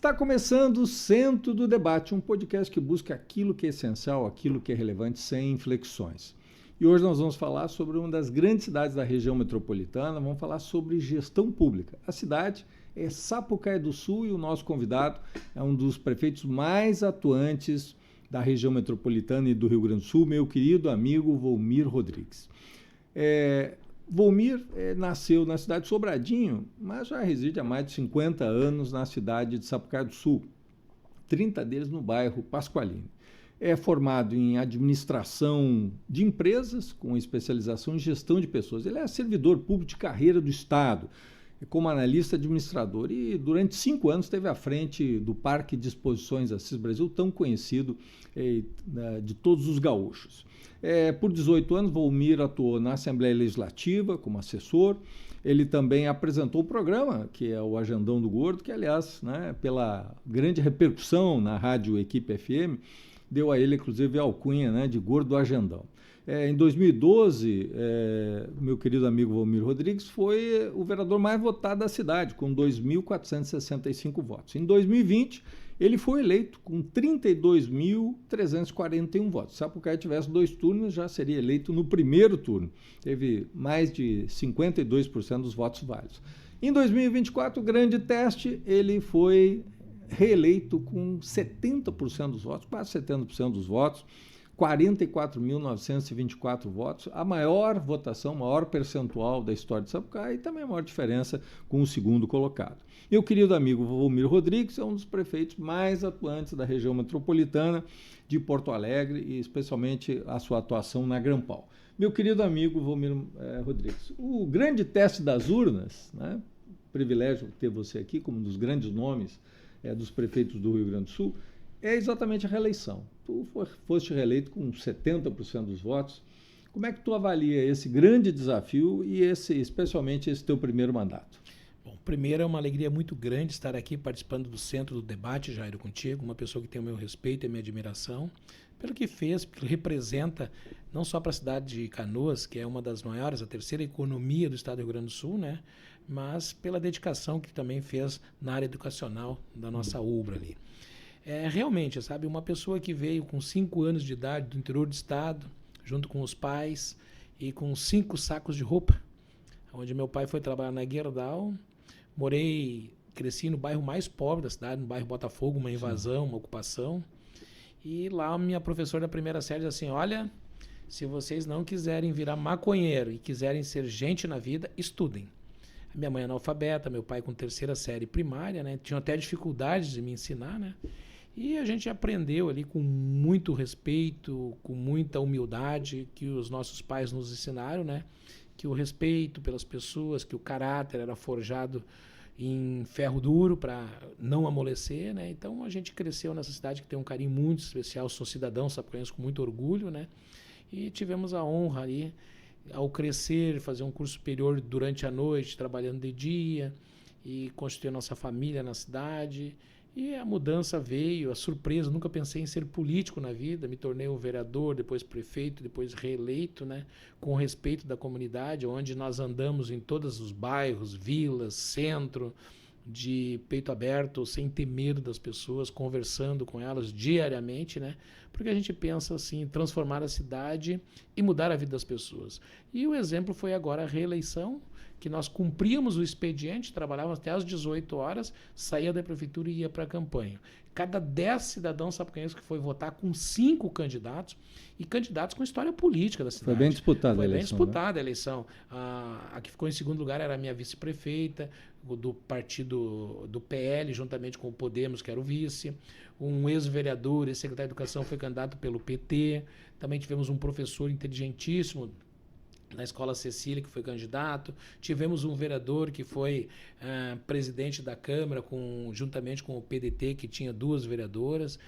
Está começando o Centro do Debate, um podcast que busca aquilo que é essencial, aquilo que é relevante, sem inflexões. E hoje nós vamos falar sobre uma das grandes cidades da região metropolitana, vamos falar sobre gestão pública. A cidade é Sapucaí do Sul e o nosso convidado é um dos prefeitos mais atuantes da região metropolitana e do Rio Grande do Sul, meu querido amigo Volmir Rodrigues. Volmir nasceu na cidade de Sobradinho, mas já reside há mais de 50 anos na cidade de Sapucaí do Sul, 30 deles no bairro Pasqualini. É formado em administração de empresas, com especialização em gestão de pessoas. Ele é servidor público de carreira do Estado, como analista administrador, e durante 5 anos esteve à frente do Parque de Exposições Assis Brasil, tão conhecido de todos os gaúchos. Por 18 anos, Volmir atuou na Assembleia Legislativa como assessor. Ele também apresentou o programa, que é o Agendão do Gordo, que, aliás, pela grande repercussão na rádio Equipe FM, deu a ele, inclusive, a alcunha de Gordo Agendão. Em 2012, meu querido amigo Volmir Rodrigues foi o vereador mais votado da cidade, com 2.465 votos. Em 2020, ele foi eleito com 32.341 votos. Se Sapucaí tivesse 2 turnos, já seria eleito no primeiro turno. Teve mais de 52% dos votos válidos. Em 2024, grande teste, ele foi reeleito com 70% dos votos, quase 70% dos votos, 44.924 votos, a maior votação, maior percentual da história de Sapucaí e também a maior diferença com o segundo colocado. Meu querido amigo Volmir Rodrigues é um dos prefeitos mais atuantes da região metropolitana de Porto Alegre e especialmente a sua atuação na Grampal. Meu querido amigo Volmir Rodrigues, o grande teste das urnas, privilégio ter você aqui como um dos grandes nomes dos prefeitos do Rio Grande do Sul, é exatamente a reeleição. Tu foste reeleito com 70% dos votos. Como é que tu avalia esse grande desafio e especialmente esse teu primeiro mandato? Bom, primeiro é uma alegria muito grande estar aqui participando do Centro do Debate, Jairo, contigo, uma pessoa que tem o meu respeito e a minha admiração pelo que fez, porque representa não só para a cidade de Canoas, que é uma das maiores, a terceira economia do estado do Rio Grande do Sul, mas pela dedicação que também fez na área educacional da nossa UBRA ali. Realmente, sabe, uma pessoa que veio com 5 anos de idade do interior do estado, junto com os pais e com 5 sacos de roupa, onde meu pai foi trabalhar na Gerdau, cresci no bairro mais pobre da cidade, no bairro Botafogo, uma invasão, uma ocupação, e lá minha professora da primeira série disse assim, olha, se vocês não quiserem virar maconheiro e quiserem ser gente na vida, estudem. A minha mãe é analfabeta, meu pai com 3ª série primária, tinha até dificuldades de me ensinar, e a gente aprendeu ali com muito respeito, com muita humildade, que os nossos pais nos ensinaram, que o respeito pelas pessoas, que o caráter era forjado em ferro duro para não amolecer, Então a gente cresceu nessa cidade que tem um carinho muito especial, sou cidadão sapucaense com muito orgulho, E tivemos a honra ali, ao crescer, fazer um curso superior durante a noite, trabalhando de dia e constituir nossa família na cidade. E a mudança veio, a surpresa, nunca pensei em ser político na vida, me tornei um vereador, depois prefeito, depois reeleito, com respeito da comunidade, onde nós andamos em todos os bairros, vilas, centro, de peito aberto, sem ter medo das pessoas, conversando com elas diariamente, porque a gente pensa assim, transformar a cidade e mudar a vida das pessoas. E o exemplo foi agora a reeleição, que nós cumpríamos o expediente, trabalhávamos até às 18 horas, saía da prefeitura e ia para a campanha. Cada 10 cidadãos sapucaenses que foi votar com 5 candidatos, e candidatos com história política da cidade. Foi bem disputada a eleição. Foi bem disputada a eleição. A que ficou em segundo lugar era a minha vice-prefeita, do partido do PL, juntamente com o Podemos, que era o vice. Um ex-vereador, ex-secretário de Educação, foi candidato pelo PT. Também tivemos um professor inteligentíssimo na Escola Cecília, que foi candidato. Tivemos um vereador que foi presidente da Câmara, juntamente com o PDT, que tinha 2 vereadoras.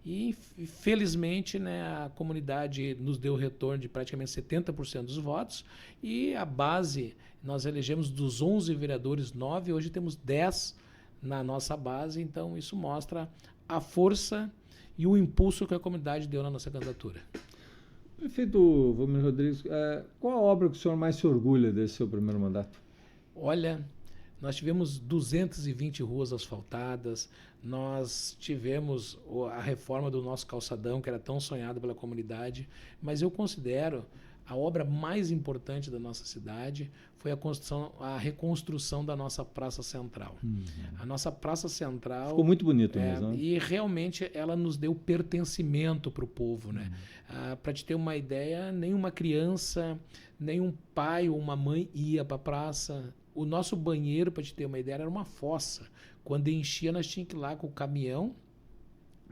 E, felizmente, a comunidade nos deu retorno de praticamente 70% dos votos. E a base, nós elegemos dos 11 vereadores 9, hoje temos 10 na nossa base. Então, isso mostra a força e o impulso que a comunidade deu na nossa candidatura. Prefeito Volmir Rodrigues, qual a obra que o senhor mais se orgulha desse seu primeiro mandato? Olha, Nós tivemos 220 ruas asfaltadas, nós tivemos a reforma do nosso calçadão, que era tão sonhado pela comunidade, mas eu considero a obra mais importante da nossa cidade foi a reconstrução da nossa Praça Central. A nossa Praça Central... Ficou muito bonito mesmo. Né? E realmente ela nos deu pertencimento para o povo. Né? Para te ter uma ideia, nenhuma criança, nenhum pai ou uma mãe ia para a praça. O nosso banheiro, para te ter uma ideia, era uma fossa. Quando enchia, nós tínhamos que ir lá com o caminhão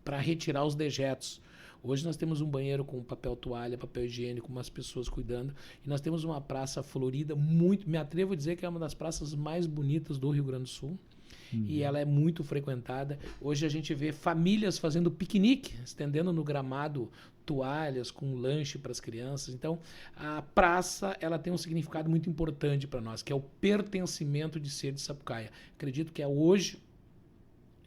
para retirar os dejetos. Hoje nós temos um banheiro com papel toalha, papel higiênico, umas pessoas cuidando. E nós temos uma praça florida, me atrevo a dizer que é uma das praças mais bonitas do Rio Grande do Sul. E ela é muito frequentada. Hoje a gente vê famílias fazendo piquenique, estendendo no gramado toalhas com lanche para as crianças. Então, a praça ela tem um significado muito importante para nós, que é o pertencimento de ser de Sapucaia. Acredito que é hoje,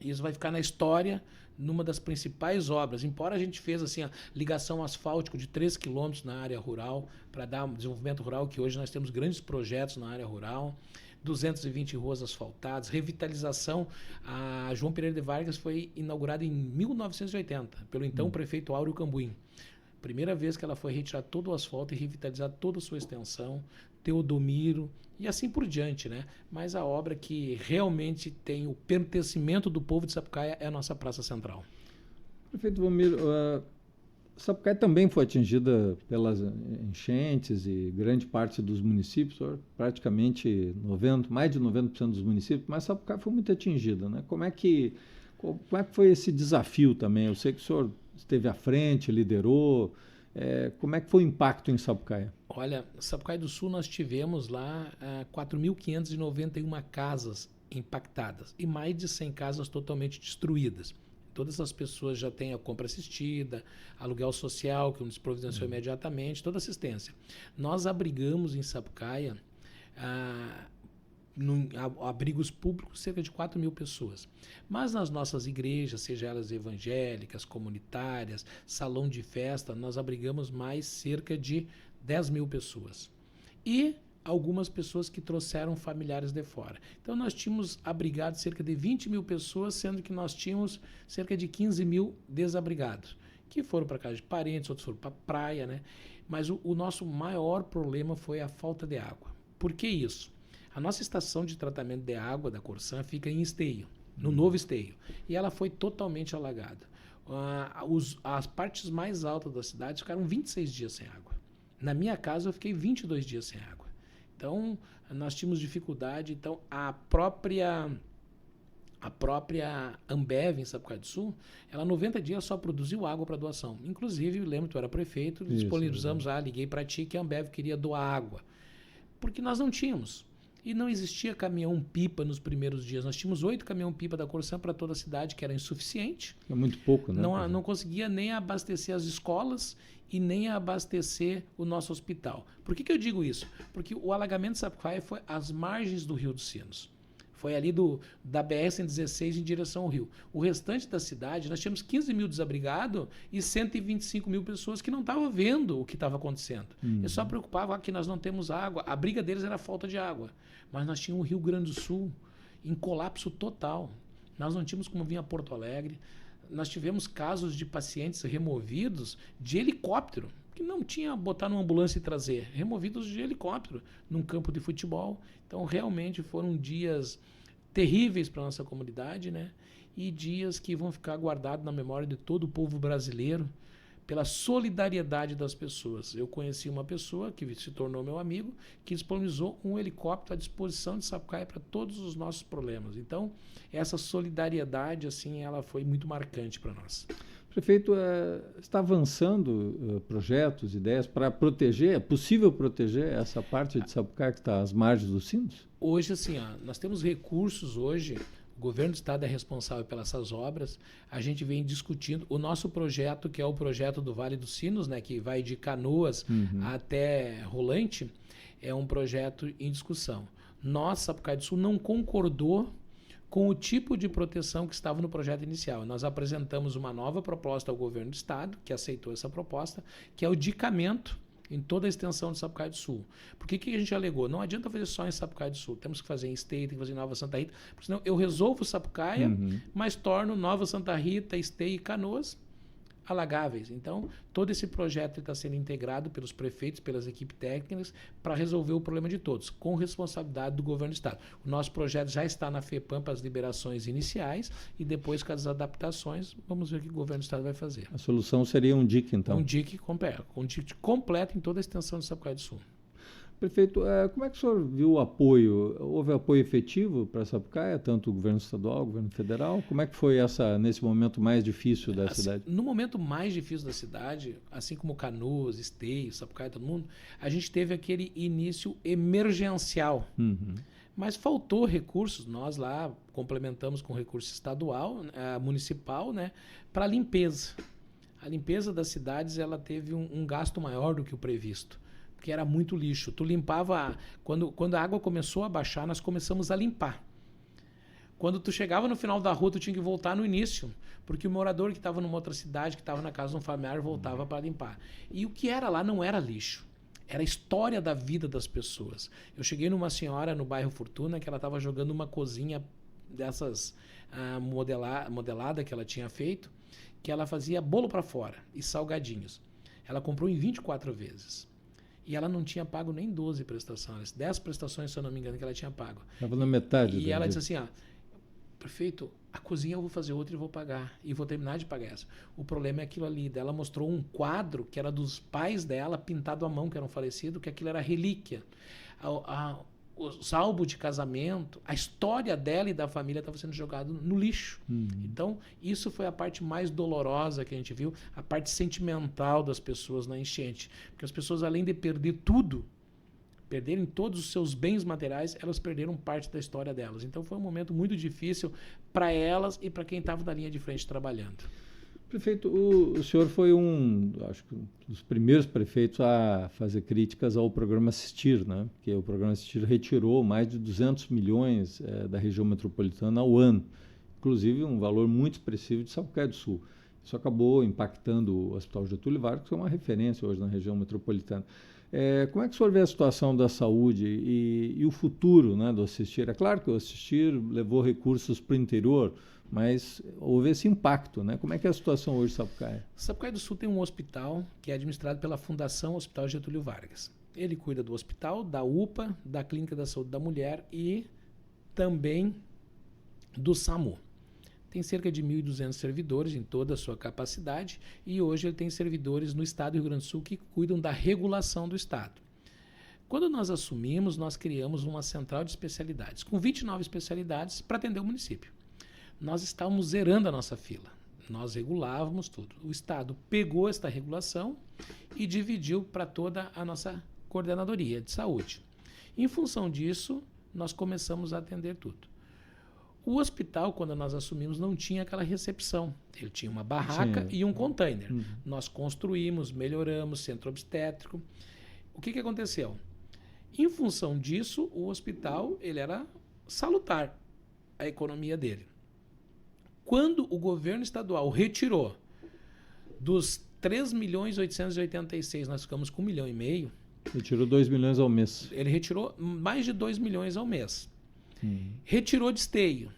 isso vai ficar na história, numa das principais obras. Embora a gente fez assim, a ligação asfáltica de 3 quilômetros na área rural, para dar um desenvolvimento rural, que hoje nós temos grandes projetos na área rural, 220 ruas asfaltadas, revitalização. A João Pereira de Vargas foi inaugurada em 1980, pelo então prefeito Áureo Cambuim. Primeira vez que ela foi retirar todo o asfalto e revitalizar toda a sua extensão, Teodomiro e assim por diante, né? Mas a obra que realmente tem o pertencimento do povo de Sapucaia é a nossa Praça Central. Prefeito Valmir, Sapucaia também foi atingida pelas enchentes e grande parte dos municípios, praticamente mais de 90% dos municípios, mas Sapucaia foi muito atingida, né? Como é que foi esse desafio também? Eu sei que o senhor esteve à frente, liderou. Como é que foi o impacto em Sapucaia? Olha, Sapucaia do Sul nós tivemos lá 4.591 casas impactadas e mais de 100 casas totalmente destruídas. Todas as pessoas já têm a compra assistida, aluguel social, que nos providenciou imediatamente, toda assistência. Nós abrigamos em Sapucaia, abrigos públicos, cerca de 4.000 pessoas. Mas nas nossas igrejas, seja elas evangélicas, comunitárias, salão de festa, nós abrigamos mais cerca de 10.000 pessoas. E algumas pessoas que trouxeram familiares de fora. Então nós tínhamos abrigado cerca de 20.000 pessoas, sendo que nós tínhamos cerca de 15.000 desabrigados, que foram para casa de parentes, outros foram para a praia, né? Mas o nosso maior problema foi a falta de água. Por que isso? A nossa estação de tratamento de água da Corsan fica em Esteio, no novo Esteio, e ela foi totalmente alagada. As partes mais altas da cidade ficaram 26 dias sem água. Na minha casa eu fiquei 22 dias sem água. Então, nós tínhamos dificuldade. Então, a própria Ambev em Sapucaia do Sul, ela 90 dias só produziu água para doação. Inclusive, lembro que tu era prefeito, disponibilizamos liguei para ti que a Ambev queria doar água. Porque nós não tínhamos. E não existia caminhão-pipa nos primeiros dias. Nós tínhamos 8 caminhão-pipa da Corsan para toda a cidade, que era insuficiente. É muito pouco, né? Não conseguia nem abastecer as escolas e nem abastecer o nosso hospital. Por que eu digo isso? Porque o alagamento de Sapucaia foi às margens do Rio dos Sinos. Foi ali da BR-116 em direção ao rio. O restante da cidade, nós tínhamos 15.000 desabrigados e 125.000 pessoas que não estavam vendo o que estava acontecendo. Eles só preocupavam que nós não temos água. A briga deles era a falta de água. Mas nós tínhamos o Rio Grande do Sul em colapso total. Nós não tínhamos como vir a Porto Alegre. Nós tivemos casos de pacientes removidos de helicóptero, que não tinha botar numa ambulância e trazer, removidos de helicóptero num campo de futebol. Então, realmente foram dias terríveis para a nossa comunidade, né? E dias que vão ficar guardados na memória de todo o povo brasileiro pela solidariedade das pessoas. Eu conheci uma pessoa que se tornou meu amigo, que disponibilizou um helicóptero à disposição de Sapucaia para todos os nossos problemas. Então, essa solidariedade, assim, ela foi muito marcante para nós. Prefeito, está avançando projetos, ideias para proteger, é possível proteger essa parte de Sapucaia que está às margens dos sinos? Hoje, assim, nós temos recursos hoje, o governo do estado é responsável pelas essas obras, a gente vem discutindo o nosso projeto, que é o projeto do Vale dos Sinos, né, que vai de Canoas até Rolante, é um projeto em discussão. Nós, Sapucaia do Sul, não concordou com o tipo de proteção que estava no projeto inicial. Nós apresentamos uma nova proposta ao governo do estado, que aceitou essa proposta, que é o dicamento em toda a extensão de Sapucaí do Sul. Por que a gente alegou? Não adianta fazer só em Sapucaí do Sul, temos que fazer em Esteio, tem que fazer em Nova Santa Rita, porque senão eu resolvo Sapucaia, mas torno Nova Santa Rita, Esteio e Canoas alagáveis. Então, todo esse projeto está sendo integrado pelos prefeitos, pelas equipes técnicas, para resolver o problema de todos, com responsabilidade do governo do estado. O nosso projeto já está na FEPAM para as liberações iniciais e depois com as adaptações, vamos ver o que o governo do estado vai fazer. A solução seria um DIC, então? Um DIC completo em toda a extensão de Sapucaí do Sul. Prefeito, como é que o senhor viu o apoio? Houve apoio efetivo para Sapucaia, tanto o governo estadual, o governo federal? Como é que foi nesse momento mais difícil da cidade? No momento mais difícil da cidade, assim como Canoas, Esteio, Sapucaia, todo mundo, a gente teve aquele início emergencial. Mas faltou recursos, nós lá complementamos com recurso estadual, municipal, né, para a limpeza. A limpeza das cidades ela teve um gasto maior do que o previsto. Porque era muito lixo. Tu limpava... Quando a água começou a baixar, nós começamos a limpar. Quando tu chegava no final da rua, tu tinha que voltar no início. Porque o morador que estava numa outra cidade, que estava na casa de um familiar, voltava para limpar. E o que era lá não era lixo. Era a história da vida das pessoas. Eu cheguei numa senhora no bairro Fortuna, que ela estava jogando uma cozinha dessas modelada que ela tinha feito, que ela fazia bolo para fora e salgadinhos. Ela comprou em 24 vezes. E ela não tinha pago nem 12 prestações, 10 prestações, se eu não me engano, que ela tinha pago. Estava na metade. E ela disse assim, prefeito, a cozinha eu vou fazer outra e vou pagar. E vou terminar de pagar essa. O problema é aquilo ali. Ela mostrou um quadro que era dos pais dela, pintado à mão, que eram falecidos, que aquilo era relíquia. O álbum de casamento, a história dela e da família estava sendo jogado no lixo. Então, isso foi a parte mais dolorosa que a gente viu, a parte sentimental das pessoas na enchente. Porque as pessoas, além de perder tudo, perderem todos os seus bens materiais, elas perderam parte da história delas. Então, foi um momento muito difícil para elas e para quem estava na linha de frente trabalhando. Prefeito, o senhor foi acho que um dos primeiros prefeitos a fazer críticas ao programa Assistir, né? Porque o programa Assistir retirou mais de 200 milhões da região metropolitana ao ano, inclusive um valor muito expressivo de Sapucaí do Sul. Isso acabou impactando o Hospital Getúlio Vargas, que é uma referência hoje na região metropolitana. Como é que o senhor vê a situação da saúde e o futuro, né, do Assistir? É claro que o Assistir levou recursos para o interior, mas houve esse impacto, né? Como é que é a situação hoje em Sapucaí? Sapucaí do Sul tem um hospital que é administrado pela Fundação Hospital Getúlio Vargas. Ele cuida do hospital, da UPA, da Clínica da Saúde da Mulher e também do SAMU. Tem cerca de 1.200 servidores em toda a sua capacidade e hoje ele tem servidores no estado do Rio Grande do Sul que cuidam da regulação do estado. Quando nós assumimos, nós criamos uma central de especialidades, com 29 especialidades para atender o município. Nós estávamos zerando a nossa fila. Nós regulávamos tudo. O Estado pegou esta regulação e dividiu para toda a nossa coordenadoria de saúde. Em função disso, nós começamos a atender tudo. O hospital, quando nós assumimos, não tinha aquela recepção. Ele tinha uma barraca e um container. Nós construímos, melhoramos, centro obstétrico. O que aconteceu? Em função disso, o hospital ele era salutar a economia dele. Quando o governo estadual retirou dos 3.886.000, nós ficamos com 1,5 milhão. Retirou 2 milhões ao mês. Ele retirou mais de 2 milhões ao mês. Retirou de Esteio,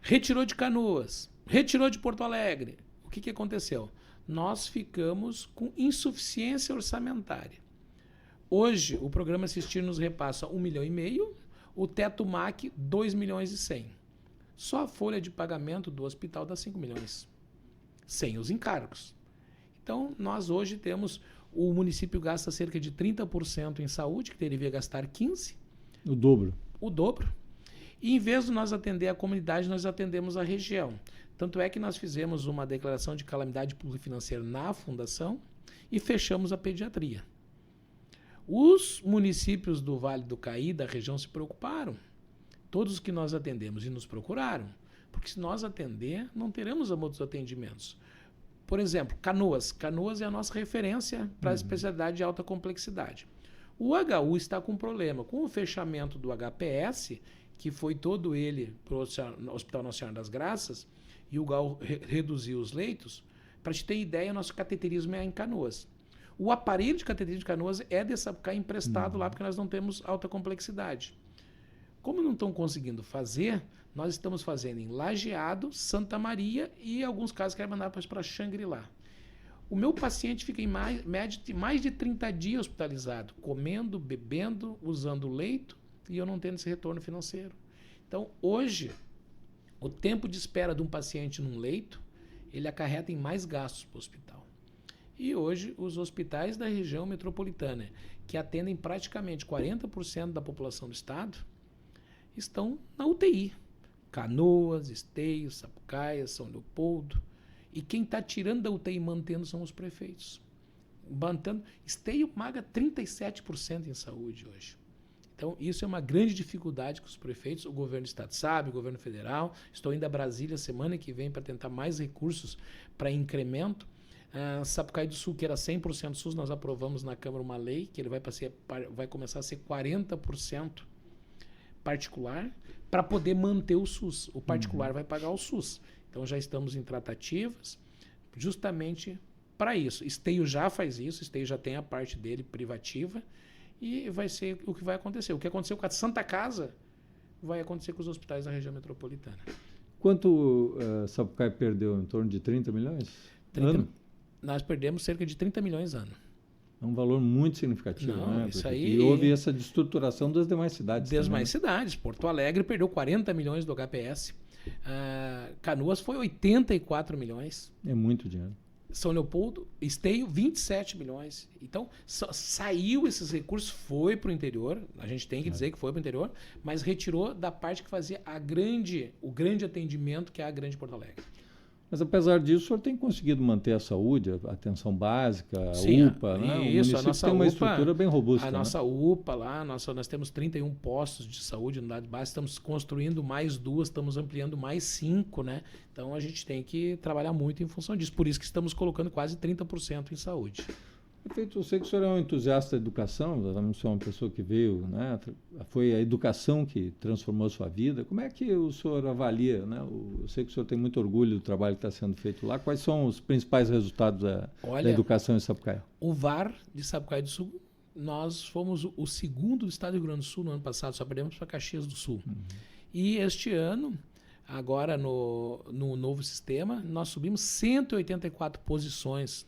retirou de Canoas, retirou de Porto Alegre. O que aconteceu? Nós ficamos com insuficiência orçamentária. Hoje, o programa Assistir nos repassa 1,5 milhão, o teto MAC 2.100.000. Só a folha de pagamento do hospital dá 5 milhões, sem os encargos. Então, nós hoje temos, o município gasta cerca de 30% em saúde, que deveria gastar 15%. O dobro. O dobro. E em vez de nós atender a comunidade, nós atendemos a região. Tanto é que nós fizemos uma declaração de calamidade pública financeira na fundação e fechamos a pediatria. Os municípios do Vale do Caí, da região, se preocuparam. Todos os que nós atendemos e nos procuraram, porque se nós atender, não teremos outros atendimentos. Por exemplo, Canoas. Canoas é a nossa referência para a especialidade de alta complexidade. O HU está com um problema. Com o fechamento do HPS, que foi todo ele para o Hospital Nossa Senhora das Graças, e o HU reduziu os leitos, para te ter ideia, nosso cateterismo é em Canoas. O aparelho de cateterismo de Canoas é de Sapucaí emprestado lá, porque nós não temos alta complexidade. Como não estão conseguindo fazer, nós estamos fazendo em Lajeado, Santa Maria e, em alguns casos, quero mandar para Xangri-Lá. O meu paciente fica em média de mais de 30 dias hospitalizado, comendo, bebendo, usando leito, e eu não tendo esse retorno financeiro. Então, hoje, o tempo de espera de um paciente num leito, ele acarreta em mais gastos para o hospital. E hoje, os hospitais da região metropolitana, que atendem praticamente 40% da população do estado, estão na UTI. Canoas, Esteio, Sapucaia, São Leopoldo. E quem está tirando da UTI e mantendo são os prefeitos. Esteio paga 37% em saúde hoje. Então, isso é uma grande dificuldade com os prefeitos. O governo do estado sabe, o governo federal. Estou indo a Brasília semana que vem para tentar mais recursos para incremento. Sapucaí do Sul, que era 100% SUS, nós aprovamos na Câmara uma lei que ele vai começar a ser 40% particular para poder manter o SUS. O particular vai pagar o SUS. Então, já estamos em tratativas justamente para isso. Esteio já faz isso, Esteio já tem a parte dele privativa e vai ser o que vai acontecer. O que aconteceu com a Santa Casa vai acontecer com os hospitais da região metropolitana. Quanto Sapucaí perdeu? Em torno de 30 milhões? 30, ano? Nós perdemos cerca de 30 milhões ano. É um valor muito significativo, Não, né? isso aí... E houve essa destruturação das demais cidades. Das demais cidades. Porto Alegre perdeu 40 milhões do HPS. Canoas foi 84 milhões. É muito dinheiro. São Leopoldo, Esteio, 27 milhões. Então, saiu esses recursos, foi para o interior, a gente tem que dizer que foi para o interior, mas retirou da parte que fazia o grande atendimento, que é a grande Porto Alegre. Mas, apesar disso, o senhor tem conseguido manter a saúde, a atenção básica, a Sim, UPA, né? Isso, o município tem uma estrutura bem robusta. A nossa UPA lá, nós temos 31 postos de saúde, unidade básica, estamos construindo mais 2, estamos ampliando mais 5, né? Então, a gente tem que trabalhar muito em função disso. Por isso que estamos colocando quase 30% em saúde. Prefeito, eu sei que o senhor é um entusiasta da educação, o senhor é uma pessoa que veio, né? Foi a educação que transformou a sua vida. Como é que o senhor avalia, né? Eu sei que o senhor tem muito orgulho do trabalho que está sendo feito lá. Quais são os principais resultados da educação em Sapucaí? O VAR de Sapucaí do Sul, nós fomos o segundo do estado do Rio Grande do Sul no ano passado, só perdemos para Caxias do Sul. E este ano, agora no novo sistema, nós subimos 184 posições.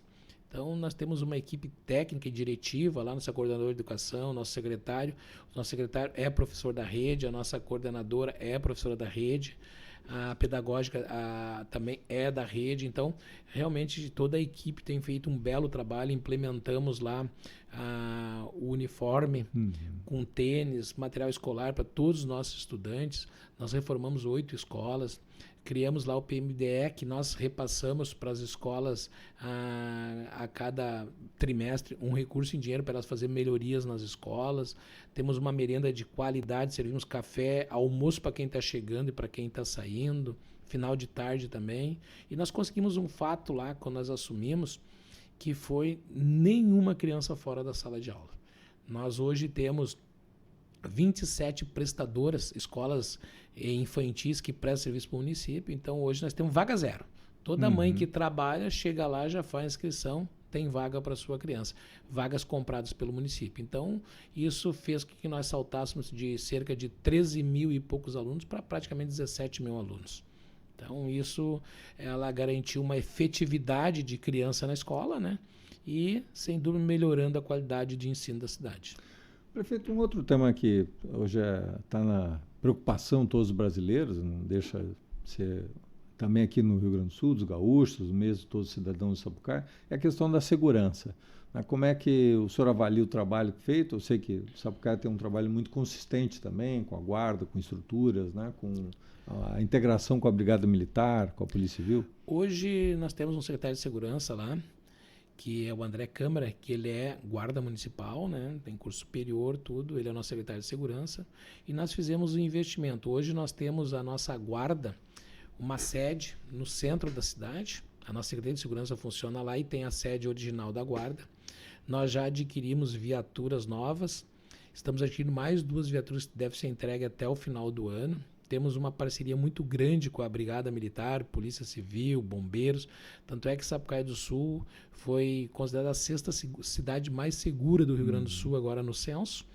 Então, nós temos uma equipe técnica e diretiva lá, nossa coordenadora de educação, nosso secretário. O nosso secretário é professor da rede, a nossa coordenadora é professora da rede, a pedagógica também é da rede. Então, realmente, toda a equipe tem feito um belo trabalho. Implementamos lá o uniforme com tênis, material escolar para todos os nossos estudantes. Nós reformamos 8 escolas. Criamos lá o PMDE, que nós repassamos para as escolas a cada trimestre um recurso em dinheiro para elas fazerem melhorias nas escolas. Temos uma merenda de qualidade, servimos café, almoço para quem está chegando e para quem está saindo, final de tarde também. E nós conseguimos um fato lá, quando nós assumimos, que foi nenhuma criança fora da sala de aula. Nós hoje temos 27 prestadoras, escolas infantis que prestam serviço para o município. Então, hoje nós temos vaga zero. Toda mãe que trabalha, chega lá, já faz inscrição, tem vaga para sua criança. Vagas compradas pelo município. Então, isso fez com que nós saltássemos de cerca de 13 mil e poucos alunos para praticamente 17 mil alunos. Então, isso ela garantiu uma efetividade de criança na escola, né? E, sem dúvida, melhorando a qualidade de ensino da cidade. Prefeito, um outro tema que hoje está na preocupação de todos os brasileiros, não deixa de ser também aqui no Rio Grande do Sul, dos gaúchos, mesmo todos os cidadãos de Sapucaí, é a questão da segurança. Como é que o senhor avalia o trabalho feito? Eu sei que o Sapucaí tem um trabalho muito consistente também, com a guarda, com estruturas, né, com a integração com a Brigada Militar, com a Polícia Civil. Hoje nós temos um secretário de segurança lá, que é o André Câmara, que ele é guarda municipal, né? Tem curso superior, tudo, ele é o nosso secretário de segurança, e nós fizemos um investimento. Hoje nós temos a nossa guarda, uma sede no centro da cidade, a nossa Secretaria de Segurança funciona lá e tem a sede original da guarda. Nós já adquirimos viaturas novas, estamos adquirindo mais 2 viaturas que devem ser entregues até o final do ano. temos uma parceria muito grande com a Brigada Militar, Polícia Civil, Bombeiros. Tanto é que Sapucaí do Sul foi considerada a sexta cidade mais segura do Rio Grande do Sul agora no censo.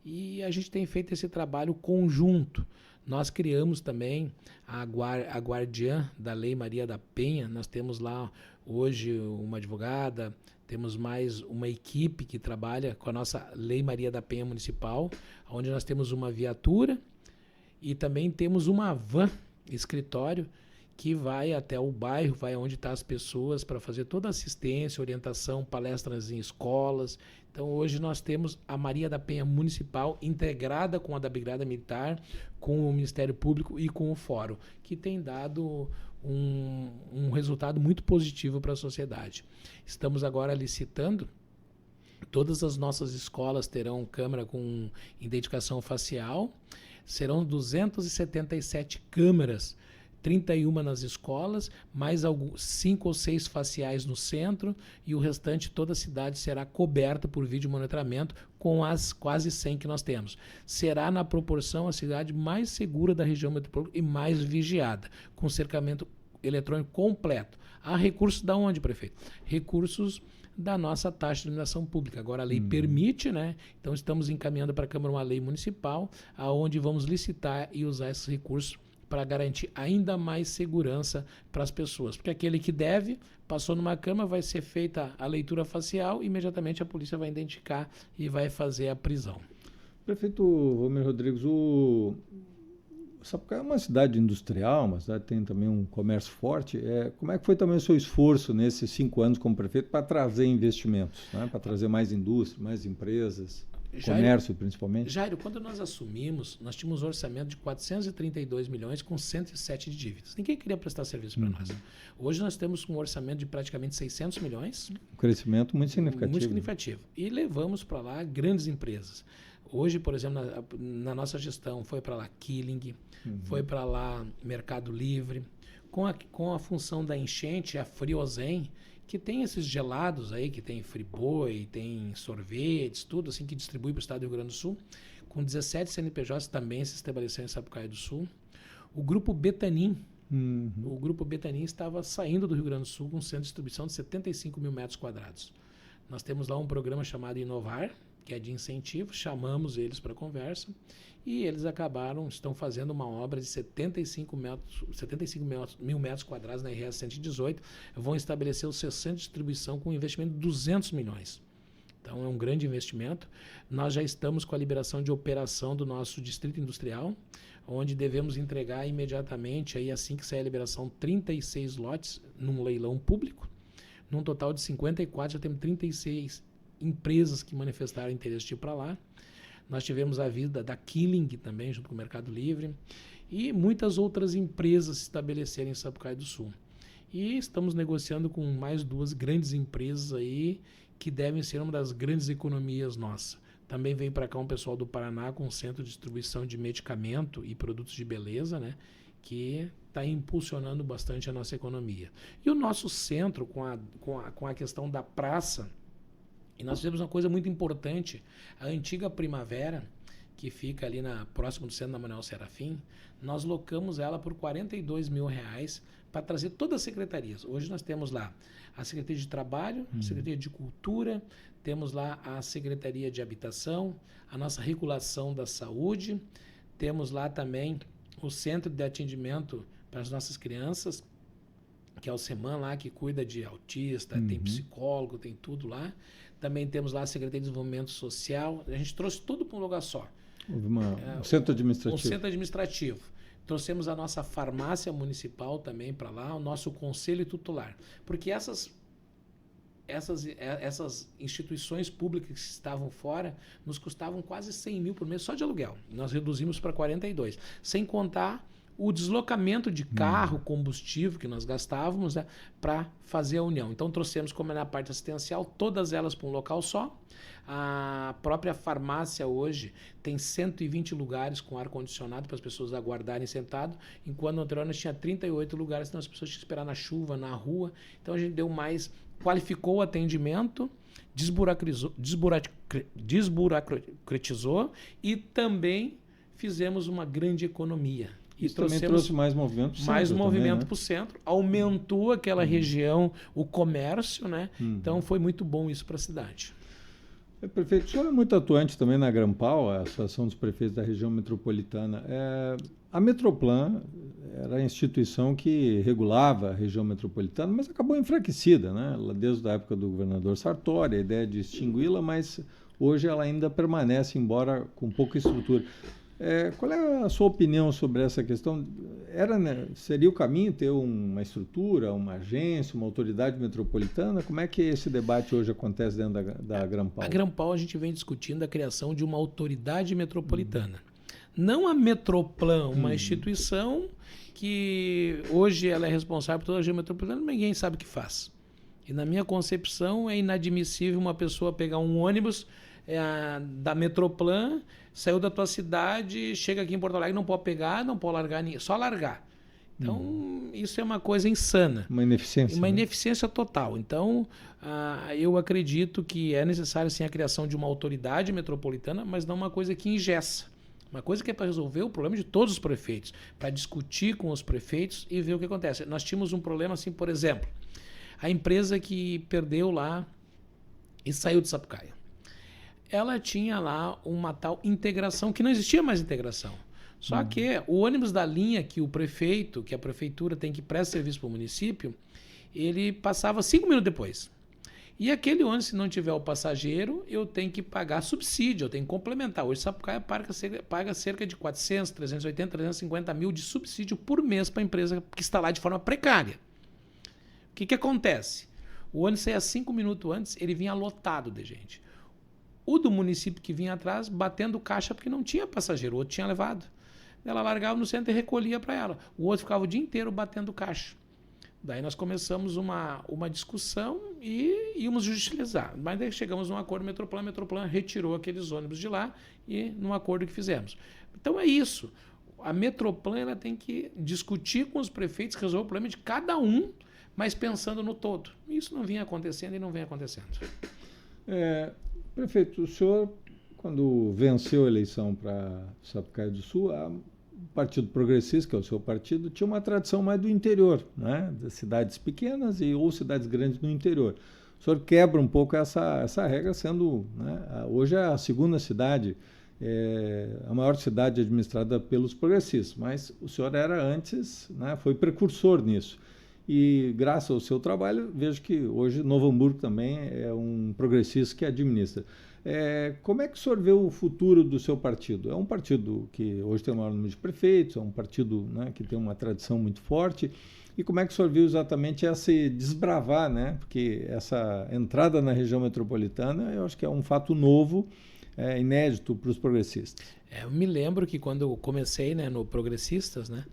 E a gente tem feito esse trabalho conjunto. Nós criamos também a guardiã da Lei Maria da Penha. Nós temos lá hoje uma advogada, temos mais uma equipe que trabalha com a nossa Lei Maria da Penha Municipal, onde nós temos uma viatura e também temos uma van, escritório, que vai até o bairro, vai onde estão as pessoas para fazer toda a assistência, orientação, palestras em escolas. Então hoje nós temos a Maria da Penha Municipal integrada com a da Brigada Militar, com o Ministério Público e com o Fórum, que tem dado um resultado muito positivo para a sociedade. Estamos agora licitando. Todas as nossas escolas terão câmera com identificação facial. Serão 277 câmeras, 31 nas escolas, mais 5 ou 6 faciais no centro, e o restante, toda a cidade será coberta por vídeo monitoramento com as quase 100 que nós temos. Será, na proporção, a cidade mais segura da região metropolitana e mais vigiada, com cercamento eletrônico completo. Há recursos da onde, prefeito? Recursos da nossa taxa de iluminação pública. Agora a lei permite, né? Então estamos encaminhando para a Câmara uma lei municipal, aonde vamos licitar e usar esses recursos para garantir ainda mais segurança para as pessoas. Porque aquele que deve, passou numa câmara, vai ser feita a leitura facial, imediatamente a polícia vai identificar e vai fazer a prisão. Prefeito Romero Rodrigues, Sapucaí é uma cidade industrial, uma cidade que tem também um comércio forte. Como é que foi também o seu esforço nesses 5 anos como prefeito para trazer investimentos, né? Para trazer mais indústria, mais empresas, comércio principalmente? Jairo, quando nós assumimos, nós tínhamos um orçamento de 432 milhões com 107 de dívidas. Ninguém queria prestar serviço para nós. Hoje nós temos um orçamento de praticamente 600 milhões. Um crescimento muito significativo. Muito significativo. E levamos para lá grandes empresas. Hoje, por exemplo, na nossa gestão, foi para lá Killing, foi para lá Mercado Livre, com a função da enchente, a Friozen, que tem esses gelados aí, que tem Friboi, tem sorvetes, tudo assim que distribui para o estado do Rio Grande do Sul, com 17 CNPJs também se estabeleceu em Sapucaí do Sul. O Grupo Betanin, o Grupo Betanin estava saindo do Rio Grande do Sul com um centro de distribuição de 75 mil metros quadrados. Nós temos lá um programa chamado Inovar, que é de incentivo, chamamos eles para conversa e eles estão fazendo uma obra de 75 mil metros quadrados na RS 118, vão estabelecer o seu centro de distribuição com um investimento de 200 milhões. Então é um grande investimento. Nós já estamos com a liberação de operação do nosso distrito industrial, onde devemos entregar imediatamente, aí, assim que sair a liberação, 36 lotes num leilão público, num total de 54, já temos 36 empresas que manifestaram interesse de ir para lá. Nós tivemos a vida da Killing também, junto com o Mercado Livre, e muitas outras empresas se estabelecerem em Sapucaí do Sul. E estamos negociando com mais 2 grandes empresas aí, que devem ser uma das grandes economias nossas. Também vem para cá um pessoal do Paraná com um centro de distribuição de medicamento e produtos de beleza, né, que está impulsionando bastante a nossa economia. E o nosso centro, com a questão da praça, e nós fizemos uma coisa muito importante, a antiga Primavera, que fica ali próximo do centro da Manuel Serafim, nós locamos ela por R$42 mil para trazer todas as secretarias. Hoje nós temos lá a Secretaria de Trabalho, a Secretaria de Cultura, temos lá a Secretaria de Habitação, a nossa Regulação da Saúde, temos lá também o Centro de Atendimento para as nossas crianças, que é o SEMAN lá, que cuida de autista, tem psicólogo, tem tudo lá. Também temos lá a Secretaria de Desenvolvimento Social. A gente trouxe tudo para um lugar só. Houve um centro administrativo. Um centro administrativo. Trouxemos a nossa farmácia municipal também para lá, o nosso conselho tutelar. Porque essas instituições públicas que estavam fora nos custavam quase 100 mil por mês só de aluguel. Nós reduzimos para 42. Sem contar o deslocamento de carro, combustível que nós gastávamos, né, para fazer a união. Então trouxemos, como é na parte assistencial, todas elas para um local só. A própria farmácia hoje tem 120 lugares com ar-condicionado para as pessoas aguardarem sentado, enquanto no anterior nós tinha 38 lugares, então as pessoas tinham que esperar na chuva, na rua. Então a gente deu mais, qualificou o atendimento, desburocratizou e também fizemos uma grande economia. Isso também trouxe mais movimento para o centro. Mais movimento também, né? para o centro, aumentou aquela região, o comércio, né? Então foi muito bom isso para a cidade. Prefeito, o senhor é muito atuante também na Grampal, a Associação dos Prefeitos da Região Metropolitana. A Metroplan era a instituição que regulava a região metropolitana, mas acabou enfraquecida, né? Desde a época do governador Sartori, a ideia de extingui-la, mas hoje ela ainda permanece, embora com pouca estrutura. Qual é a sua opinião sobre essa questão? Seria o caminho ter uma estrutura, uma agência, uma autoridade metropolitana? Como é que esse debate hoje acontece dentro da Grampal? A Grampal, a gente vem discutindo a criação de uma autoridade metropolitana. Não a Metroplan, uma instituição que hoje ela é responsável por toda a região metropolitana, ninguém sabe o que faz. E na minha concepção é inadmissível uma pessoa pegar um ônibus da Metroplan, saiu da tua cidade, chega aqui em Porto Alegre, não pode pegar, não pode largar ninguém, só largar. Então, isso é uma coisa insana. Uma ineficiência. Uma ineficiência total. Então, eu acredito que é necessário sim a criação de uma autoridade metropolitana, mas não uma coisa que engessa. Uma coisa que é para resolver o problema de todos os prefeitos, para discutir com os prefeitos e ver o que acontece. Nós tínhamos um problema assim, por exemplo, a empresa que perdeu lá e saiu de Sapucaia. Ela tinha lá uma tal integração, que não existia mais integração. Só que o ônibus da linha que a prefeitura tem que prestar serviço para o município, ele passava 5 minutos depois. E aquele ônibus, se não tiver o passageiro, eu tenho que pagar subsídio, eu tenho que complementar. Hoje Sapucaia paga cerca de 400, 380, 350 mil de subsídio por mês para a empresa que está lá de forma precária. O que acontece? O ônibus saía 5 minutos antes, ele vinha lotado de gente. O do município que vinha atrás, batendo caixa porque não tinha passageiro, o outro tinha levado. Ela largava no centro e recolhia para ela. O outro ficava o dia inteiro batendo caixa. Daí nós começamos uma discussão e íamos judicializar. Mas daí chegamos num acordo Metroplan, a Metroplan retirou aqueles ônibus de lá e num acordo que fizemos. Então é isso. A Metroplan ela tem que discutir com os prefeitos, resolver o problema de cada um, mas pensando no todo. Isso não vinha acontecendo e não vem acontecendo. Prefeito, o senhor, quando venceu a eleição para Sapucaia do Sul, o Partido Progressista, que é o seu partido, tinha uma tradição mais do interior, né? Das cidades pequenas ou cidades grandes no interior. O senhor quebra um pouco essa regra, sendo, né, hoje é a segunda cidade, a maior cidade administrada pelos progressistas, mas o senhor era antes, né, foi precursor nisso. E graças ao seu trabalho, vejo que hoje Novo Hamburgo também é um progressista que administra. Como é que o senhor vê o futuro do seu partido? É um partido que hoje tem o maior número de prefeitos, é um partido, né, que tem uma tradição muito forte. E como é que o senhor viu exatamente esse desbravar, né? Porque essa entrada na região metropolitana, eu acho que é um fato novo, inédito para os progressistas. Eu me lembro que quando eu comecei, né, no Progressistas, né,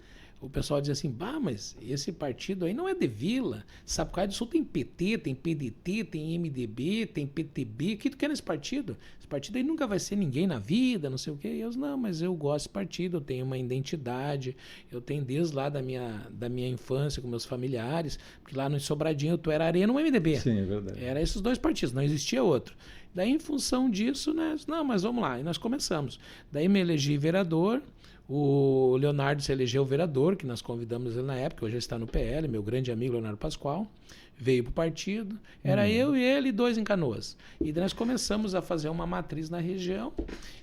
o pessoal dizia assim, mas esse partido aí não é de vila. Sapucaia do Sul tem PT, tem PDT, tem MDB, tem PTB. O que tu quer nesse partido? Esse partido aí nunca vai ser ninguém na vida, não sei o quê. E eu disse, não, mas eu gosto desse partido, eu tenho uma identidade, eu tenho desde lá da minha infância com meus familiares, porque lá no Sobradinho tu era Arena, um MDB. Sim, é verdade. Era esses dois partidos, não existia outro. Daí, em função disso, né, não, mas vamos lá. E nós começamos. Daí me elegi vereador. O Leonardo se elegeu vereador, que nós convidamos ele na época, hoje ele está no PL, meu grande amigo Leonardo Pascoal, veio para o partido, era eu e ele, 2 em Canoas. E daí nós começamos a fazer uma matriz na região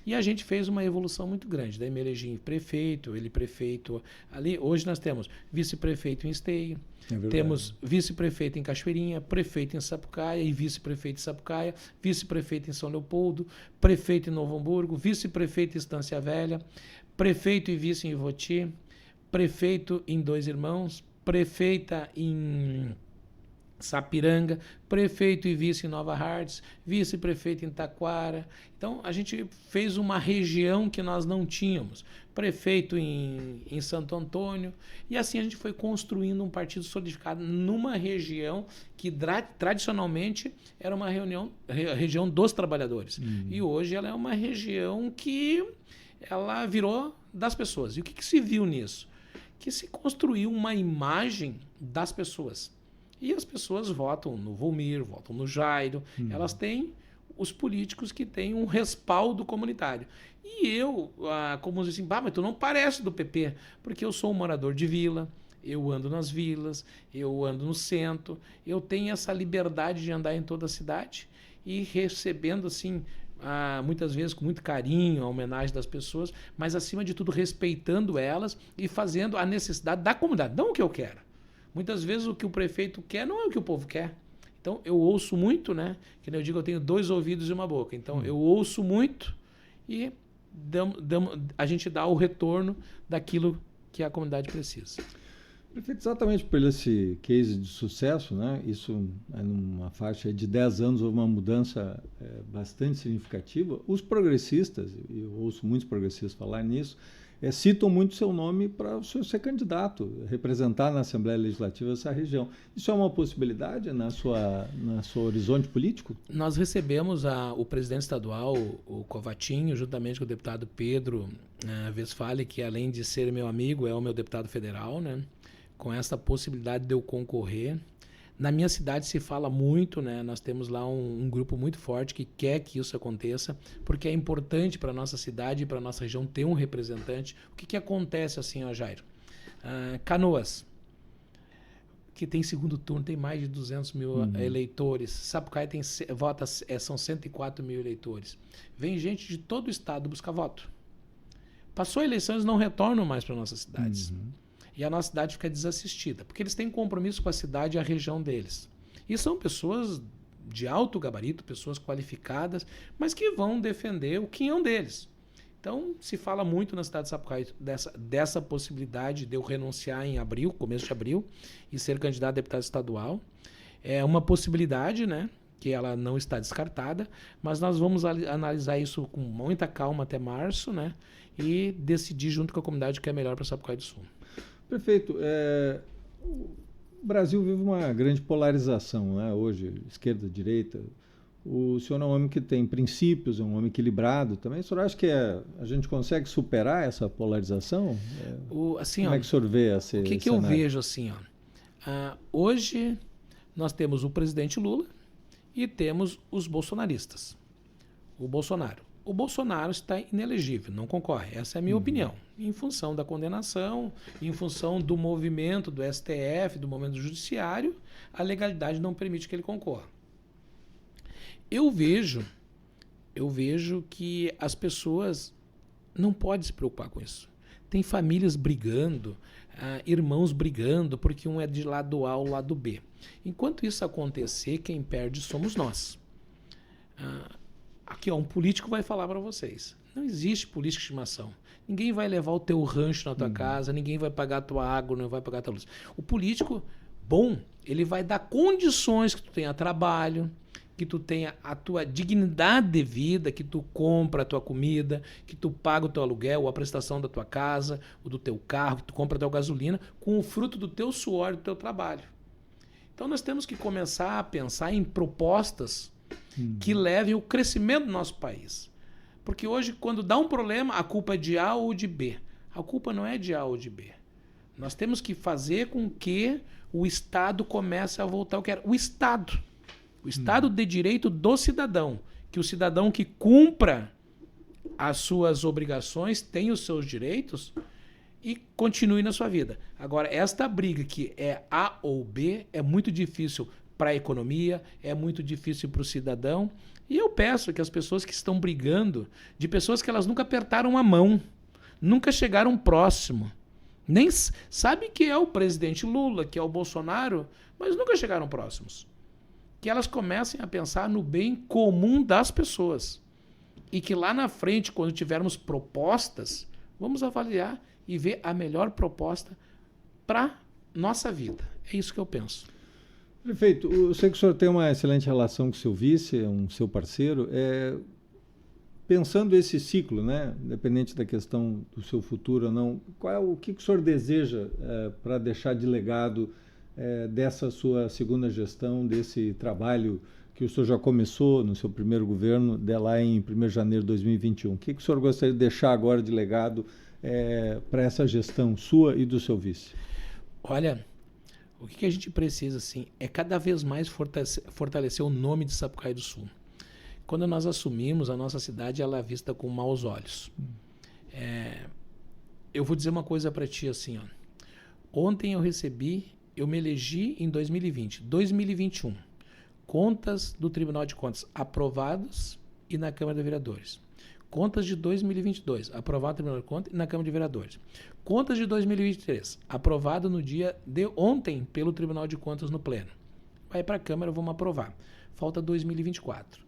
e a gente fez uma evolução muito grande. Daí me elegi prefeito, ele prefeito ali. Hoje nós temos vice-prefeito em Esteio, temos vice-prefeito em Cachoeirinha, prefeito em Sapucaia e vice-prefeito em Sapucaia, vice-prefeito em São Leopoldo, prefeito em Novo Hamburgo, vice-prefeito em Estância Velha, prefeito e vice em Ivoti, prefeito em Dois Irmãos, prefeita em Sapiranga, prefeito e vice em Nova Hartz, vice-prefeito em Taquara. Então, a gente fez uma região que nós não tínhamos. Prefeito em Santo Antônio. E assim a gente foi construindo um partido solidificado numa região que tradicionalmente era uma região dos trabalhadores. E hoje ela é uma região que ela virou das pessoas. E o que se viu nisso? Que se construiu uma imagem das pessoas. E as pessoas votam no Volmir, votam no Jairo. Elas têm os políticos que têm um respaldo comunitário. E eu, como dizem, mas tu não parece do PP, porque eu sou um morador de vila, eu ando nas vilas, eu ando no centro, eu tenho essa liberdade de andar em toda a cidade e recebendo, assim, muitas vezes com muito carinho a homenagem das pessoas, mas acima de tudo respeitando elas e fazendo a necessidade da comunidade, não o que eu quero. Muitas vezes o que o prefeito quer não é o que o povo quer. Então eu ouço muito, né? Que eu digo, eu tenho 2 ouvidos e uma boca. Então eu ouço muito e a gente dá o retorno daquilo que a comunidade precisa. Prefeito, exatamente por esse case de sucesso, né? Isso é numa faixa de 10 anos, houve uma mudança bastante significativa. Os progressistas, e eu ouço muitos progressistas falar nisso, citam muito seu nome para o senhor ser candidato, representar na Assembleia Legislativa essa região. Isso é uma possibilidade na sua horizonte político? Nós recebemos o presidente estadual, o Covatinho, juntamente com o deputado Pedro Westphalen, que além de ser meu amigo, é o meu deputado federal, né? Com essa possibilidade de eu concorrer. Na minha cidade se fala muito, né? Nós temos lá um grupo muito forte que quer que isso aconteça, porque é importante para a nossa cidade e para a nossa região ter um representante. O que acontece assim, ó, Jairo? Canoas, que tem segundo turno, tem mais de 200 mil eleitores. Sapucaí são 104 mil eleitores. Vem gente de todo o estado buscar voto. Passou a eleição, eles não retornam mais para nossas cidades. E a nossa cidade fica desassistida, porque eles têm compromisso com a cidade e a região deles. E são pessoas de alto gabarito, pessoas qualificadas, mas que vão defender o quinhão deles. Então, se fala muito na cidade de Sapucaí dessa possibilidade de eu renunciar em abril, começo de abril, e ser candidato a deputado estadual. É uma possibilidade, né, que ela não está descartada, mas nós vamos analisar isso com muita calma até março, né, e decidir junto com a comunidade o que é melhor para Sapucaí do Sul. Prefeito, o Brasil vive uma grande polarização, né? Hoje, esquerda, direita. O senhor é um homem que tem princípios, é um homem equilibrado também. O senhor acha que a gente consegue superar essa polarização? Assim, como é que o senhor vê esse O que eu vejo assim? Hoje nós temos o presidente Lula e temos os bolsonaristas. O Bolsonaro está inelegível, não concorre. Essa é a minha opinião. Em função da condenação, em função do movimento do STF, do movimento do judiciário, a legalidade não permite que ele concorra. Eu vejo que as pessoas não podem se preocupar com isso. Tem famílias brigando, irmãos brigando, porque um é de lado A ou lado B. Enquanto isso acontecer, quem perde somos nós. Aqui, um político vai falar para vocês. Não existe política de estimação. Ninguém vai levar o teu rancho na tua casa, ninguém vai pagar a tua água, não vai pagar a tua luz. O político, bom, ele vai dar condições que tu tenha trabalho, que tu tenha a tua dignidade de vida, que tu compra a tua comida, que tu paga o teu aluguel, a prestação da tua casa, o do teu carro, que tu compra a tua gasolina, com o fruto do teu suor e do teu trabalho. Então nós temos que começar a pensar em propostas que levem o crescimento do nosso país. Porque hoje, quando dá um problema, a culpa é de A ou de B. A culpa não é de A ou de B. Nós temos que fazer com que o Estado comece a voltar ao que era. O Estado de direito do cidadão. Que o cidadão que cumpra as suas obrigações, tenha os seus direitos e continue na sua vida. Agora, esta briga que é A ou B é muito difícil para a economia, é muito difícil para o cidadão. E eu peço que as pessoas que estão brigando, de pessoas que elas nunca apertaram a mão, nunca chegaram próximo, nem sabe que é o presidente Lula, que é o Bolsonaro, mas nunca chegaram próximos. Que elas comecem a pensar no bem comum das pessoas. E que lá na frente, quando tivermos propostas, vamos avaliar e ver a melhor proposta para nossa vida. É isso que eu penso. Prefeito, eu sei que o senhor tem uma excelente relação com o seu vice, um seu parceiro. Pensando esse ciclo, né, independente da questão do seu futuro ou não, o que o senhor deseja para deixar de legado dessa sua segunda gestão, desse trabalho que o senhor já começou no seu primeiro governo, lá em 1º de janeiro de 2021? O que o senhor gostaria de deixar agora de legado para essa gestão sua e do seu vice? Olha, o que a gente precisa assim, é cada vez mais fortalecer o nome de Sapucaí do Sul. Quando nós assumimos, a nossa cidade ela é vista com maus olhos. Eu vou dizer uma coisa para ti assim, ó. Ontem eu me elegi em 2020, 2021, contas do Tribunal de Contas aprovadas e na Câmara de Vereadores. Contas de 2022, aprovado no Tribunal de Contas e na Câmara de Vereadores. Contas de 2023, aprovado no dia de ontem pelo Tribunal de Contas no Pleno. Vai para a Câmara, vamos aprovar. Falta 2024.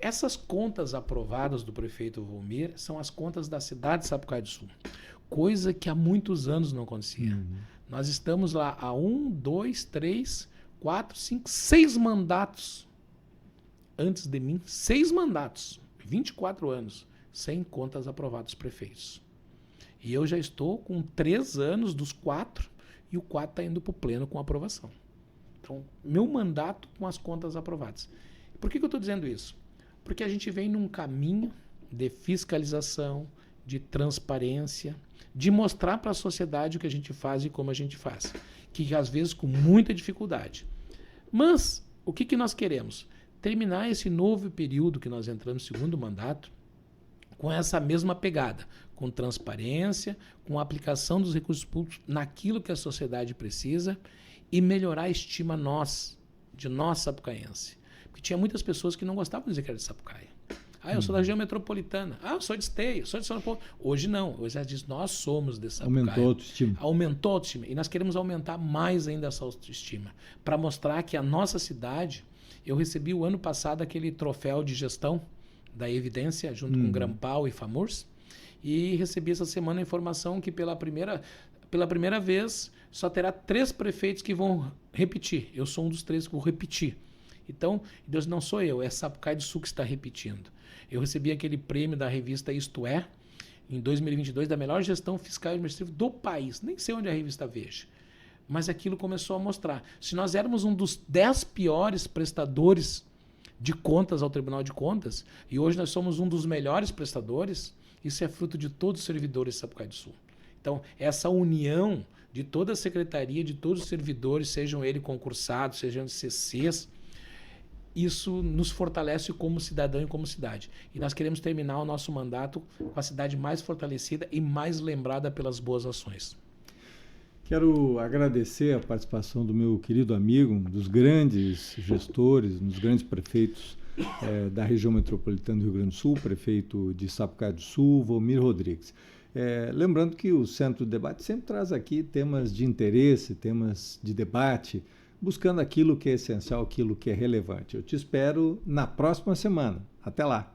Essas contas aprovadas do prefeito Volmir são as contas da cidade de Sapucaí do Sul. Coisa que há muitos anos não acontecia. Nós estamos lá há 1, 2, 3, 4, 5, 6 mandatos antes de mim. 6 mandatos, 24 anos, sem contas aprovadas dos prefeitos. E eu já estou com 3 anos dos 4 e o 4 está indo para o pleno com aprovação. Então, meu mandato com as contas aprovadas. Por que eu estou dizendo isso? Porque a gente vem num caminho de fiscalização, de transparência, de mostrar para a sociedade o que a gente faz e como a gente faz. Que às vezes com muita dificuldade. Mas o que nós queremos? Terminar esse novo período que nós entramos no segundo mandato com essa mesma pegada, com transparência, com a aplicação dos recursos públicos naquilo que a sociedade precisa e melhorar a estima de nós sapucaense. Porque tinha muitas pessoas que não gostavam de dizer que era de Sapucaí. Eu sou da região metropolitana. Eu sou de Esteio, eu sou de São Paulo. Hoje não. Hoje ela diz, nós somos de Sapucaí. Aumentou a autoestima. Aumentou a autoestima. E nós queremos aumentar mais ainda essa autoestima. Para mostrar que a nossa cidade... Eu recebi o ano passado aquele troféu de gestão da Evidência, junto com Grampal e FAMURS. E recebi essa semana a informação que pela primeira vez só terá 3 prefeitos que vão repetir. Eu sou um dos 3 que vou repetir. Então, Deus, não sou eu, é Sapucaí do Sul que está repetindo. Eu recebi aquele prêmio da revista Isto É, em 2022, da melhor gestão fiscal e administrativa do país. Nem sei onde a revista veja. Mas aquilo começou a mostrar. Se nós éramos um dos 10 piores prestadores de contas ao Tribunal de Contas, e hoje nós somos um dos melhores prestadores, isso é fruto de todos os servidores de Sapucaí do Sul. Então, essa união de toda a secretaria, de todos os servidores, sejam eles concursados, sejam CCs, isso nos fortalece como cidadão e como cidade. E nós queremos terminar o nosso mandato com a cidade mais fortalecida e mais lembrada pelas boas ações. Quero agradecer a participação do meu querido amigo, um dos grandes gestores, um dos grandes prefeitos da região metropolitana do Rio Grande do Sul, prefeito de Sapucaí do Sul, Volmir Rodrigues. Lembrando que o Centro do Debate sempre traz aqui temas de interesse, temas de debate, buscando aquilo que é essencial, aquilo que é relevante. Eu te espero na próxima semana. Até lá!